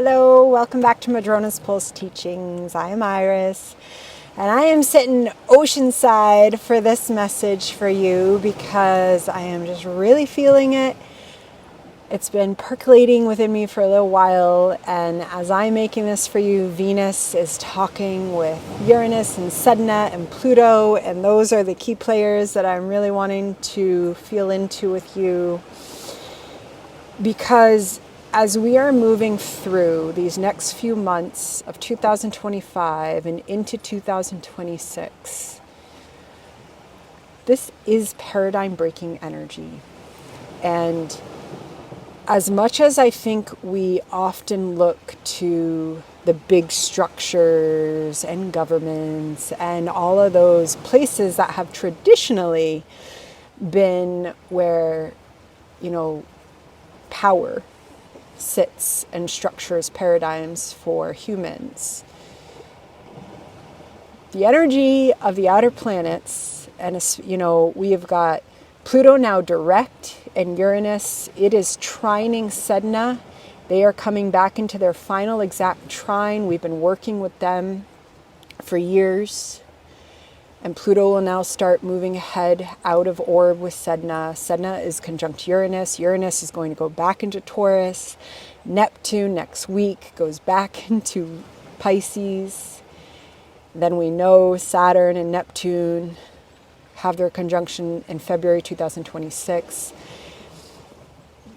Hello, welcome back to Madrona's Pulse Teachings. I am Iris, and I am sitting Oceanside for this message for you because I am just really feeling it. It's been percolating within me for a little while, and as I'm making this for you, Venus is talking with Uranus and Sedna and Pluto, and those are the key players that I'm really wanting to feel into with you, because as we are moving through these next few months of 2025 and into 2026, this is paradigm breaking energy. And as much as I think we often look to the big structures and governments and all of those places that have traditionally been where, power sits and structures paradigms for humans, the energy of the outer planets, and we have got Pluto now direct, and Uranus, it is trining Sedna. They are coming back into their final exact trine. We've been working with them for years, and Pluto will now start moving ahead out of orb with Sedna. Sedna is conjunct Uranus. Uranus is going to go back into Taurus. Neptune next week goes back into Pisces. Then we know Saturn and Neptune have their conjunction in February 2026.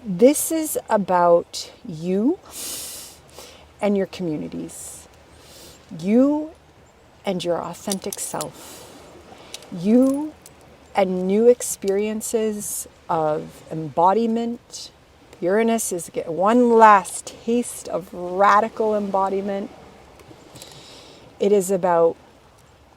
This is about you and your communities. You and your authentic self. You and new experiences of embodiment. Uranus is getting one last taste of radical embodiment. It is about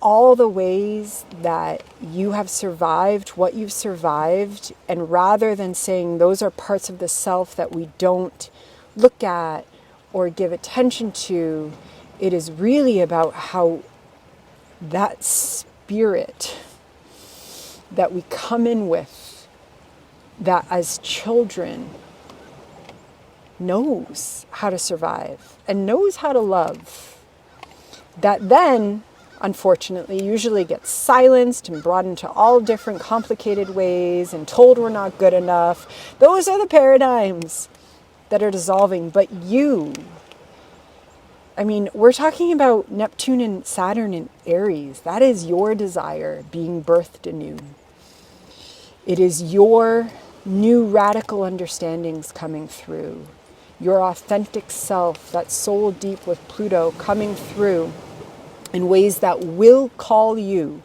all the ways that you have survived, what you've survived, and rather than saying those are parts of the self that we don't look at or give attention to, it is really about how that spirit that we come in with, that as children knows how to survive and knows how to love, that then unfortunately usually gets silenced and brought into all different complicated ways and told we're not good enough. Those are the paradigms that are dissolving. But we're talking about Neptune and Saturn in Aries. That is your desire being birthed anew. It is your new radical understandings coming through. Your authentic self, that soul deep with Pluto coming through in ways that will call you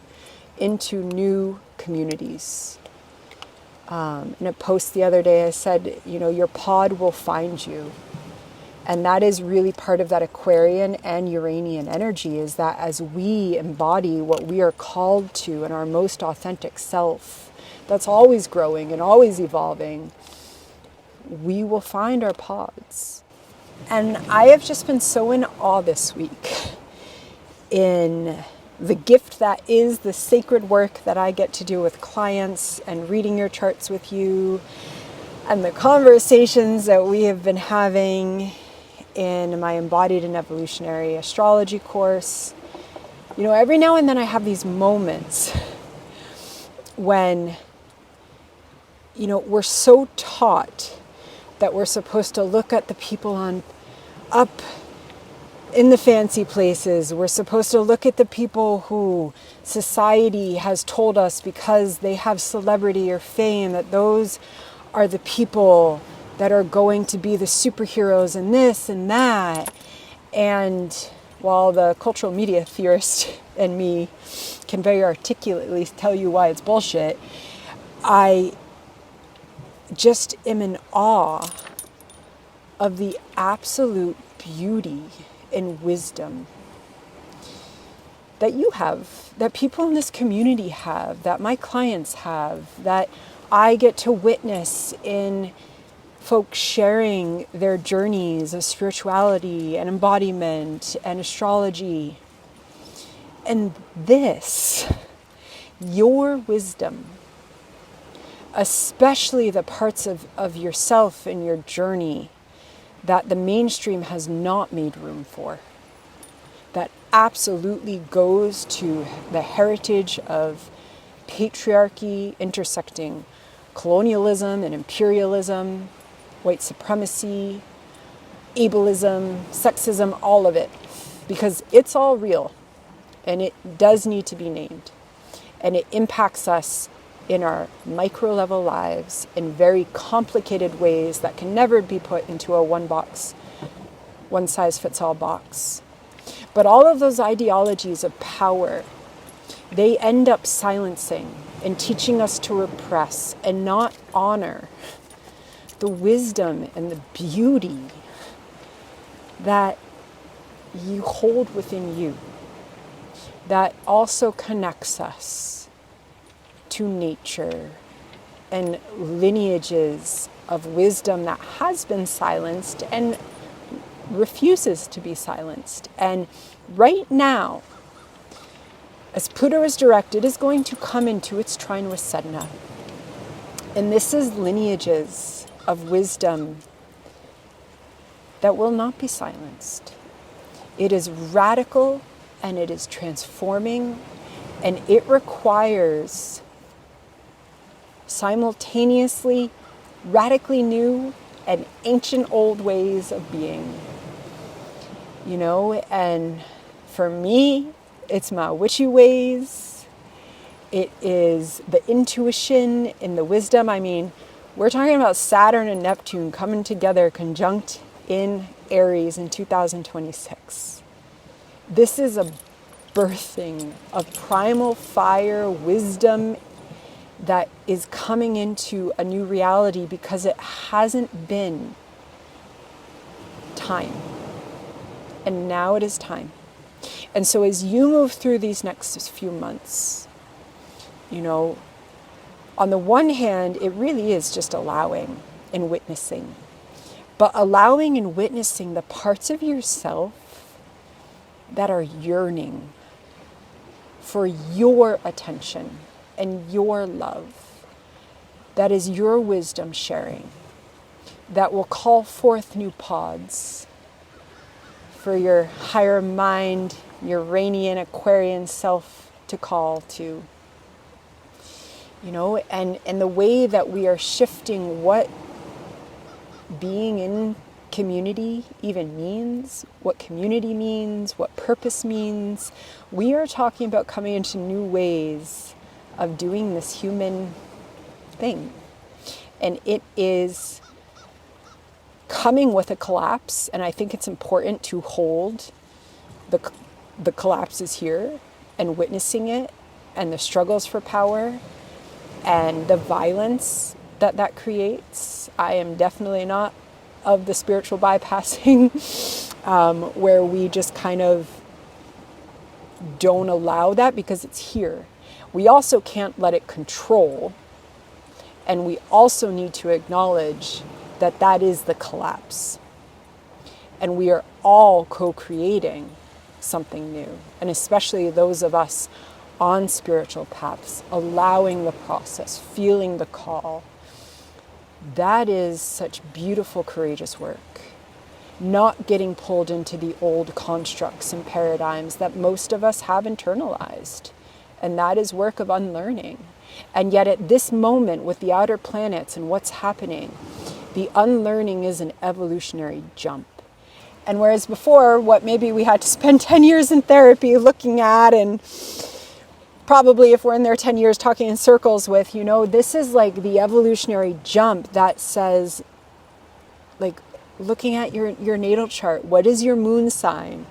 into new communities. In a post the other day, I said, your pod will find you. And that is really part of that Aquarian and Uranian energy, is that as we embody what we are called to in our most authentic self, that's always growing and always evolving, we will find our pods. And I have just been so in awe this week in the gift that is the sacred work that I get to do with clients and reading your charts with you, and the conversations that we have been having in my Embodied and Evolutionary Astrology course. Every now and then I have these moments when, we're so taught that we're supposed to look at the people up in the fancy places. We're supposed to look at the people who society has told us because they have celebrity or fame, that those are the people that are going to be the superheroes and this and that. And while the cultural media theorist and me can very articulately tell you why it's bullshit, I just am in awe of the absolute beauty and wisdom that you have, that people in this community have, that my clients have, that I get to witness in folks sharing their journeys of spirituality and embodiment and astrology. And this, your wisdom, especially the parts of yourself and your journey that the mainstream has not made room for, that absolutely goes to the heritage of patriarchy intersecting colonialism and imperialism, white supremacy, ableism, sexism, all of it, because it's all real and it does need to be named. And it impacts us in our micro level lives in very complicated ways that can never be put into a one size fits all box. But all of those ideologies of power, they end up silencing and teaching us to repress and not honor the wisdom and the beauty that you hold within you, that also connects us to nature and lineages of wisdom that has been silenced and refuses to be silenced. And right now, as Pluto is direct, it is going to come into its trine with Sedna. And this is lineages of wisdom that will not be silenced. It is radical and it is transforming, and it requires simultaneously radically new and ancient old ways of being. You know, and for me, it's my witchy ways. It is the intuition and the wisdom. I mean, we're talking about Saturn and Neptune coming together conjunct in Aries in 2026. This is a birthing of primal fire wisdom that is coming into a new reality because it hasn't been time. And now it is time. And so as you move through these next few months, you know, on the one hand, it really is just allowing and witnessing. But allowing and witnessing the parts of yourself that are yearning for your attention and your love. That is your wisdom sharing. That will call forth new pods for your higher mind, your Uranian, Aquarian self to call to. You know, and the way that we are shifting what being in community even means, what community means, what purpose means. We are talking about coming into new ways of doing this human thing. And it is coming with a collapse, and I think it's important to hold the collapses here and witnessing it and the struggles for power and the violence that creates. I am definitely not of the spiritual bypassing where we just kind of don't allow that because it's here. We also can't let it control, and we also need to acknowledge that that is the collapse. And we are all co-creating something new, and especially those of us on spiritual paths, allowing the process, feeling the call. That is such beautiful, courageous work. Not getting pulled into the old constructs and paradigms that most of us have internalized. And that is work of unlearning. And yet at this moment with the outer planets and what's happening, the unlearning is an evolutionary jump. And whereas before, what maybe we had to spend 10 years in therapy looking at, and probably if we're in there 10 years talking in circles with, you know, this is like the evolutionary jump that says, like, looking at your natal chart, what is your moon sign?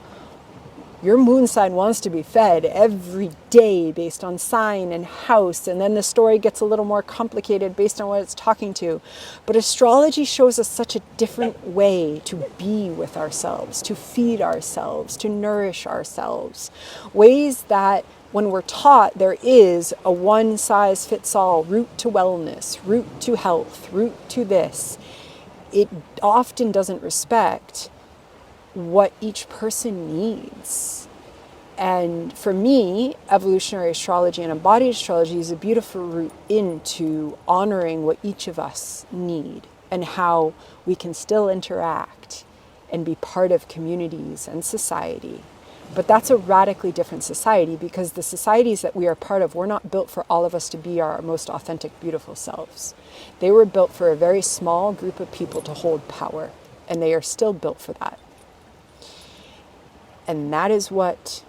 Your moon sign wants to be fed every day based on sign and house, and then the story gets a little more complicated based on what it's talking to. But astrology shows us such a different way to be with ourselves, to feed ourselves, to nourish ourselves. Ways that when we're taught there is a one-size-fits-all route to wellness, route to health, route to this, it often doesn't respect what each person needs. And for me, evolutionary astrology and embodied astrology is a beautiful route into honoring what each of us need and how we can still interact and be part of communities and society. But that's a radically different society, because the societies that we are part of were not built for all of us to be our most authentic, beautiful selves. They were built for a very small group of people to hold power, and they are still built for that. And that is what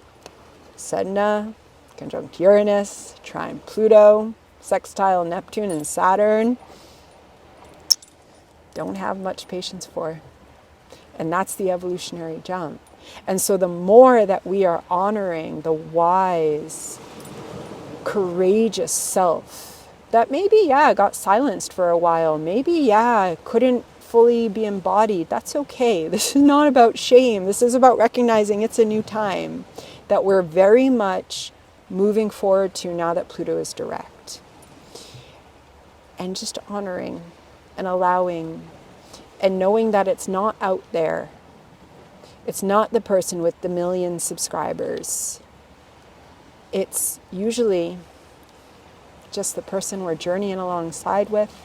Sedna, conjunct Uranus, trine Pluto, sextile Neptune and Saturn don't have much patience for. And that's the evolutionary jump. And so the more that we are honoring the wise, courageous self that maybe, got silenced for a while, maybe, couldn't fully be embodied, that's okay. This is not about shame. This is about recognizing it's a new time that we're very much moving forward to now that Pluto is direct. And just honoring and allowing and knowing that it's not out there. It's not the person with the million subscribers. It's usually just the person we're journeying alongside with,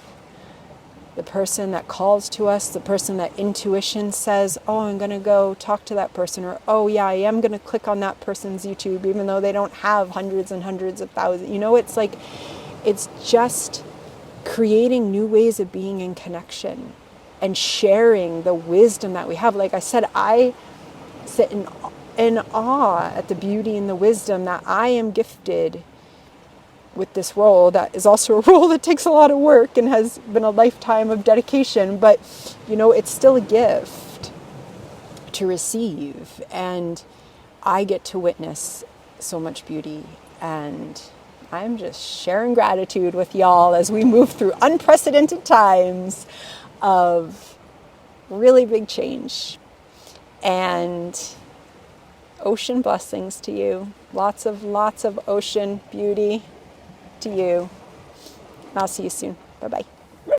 the person that calls to us, the person that intuition says, oh, I'm going to go talk to that person, or, oh yeah, I am going to click on that person's YouTube, even though they don't have hundreds and hundreds of thousands. It's like, it's just creating new ways of being in connection and sharing the wisdom that we have. Like I said, I sit in awe at the beauty and the wisdom that I am gifted with this role that is also a role that takes a lot of work and has been a lifetime of dedication, but it's still a gift to receive, and I get to witness so much beauty, and I'm just sharing gratitude with y'all as we move through unprecedented times of really big change. And ocean blessings to you. Lots of ocean beauty to you. And I'll see you soon. Bye-bye.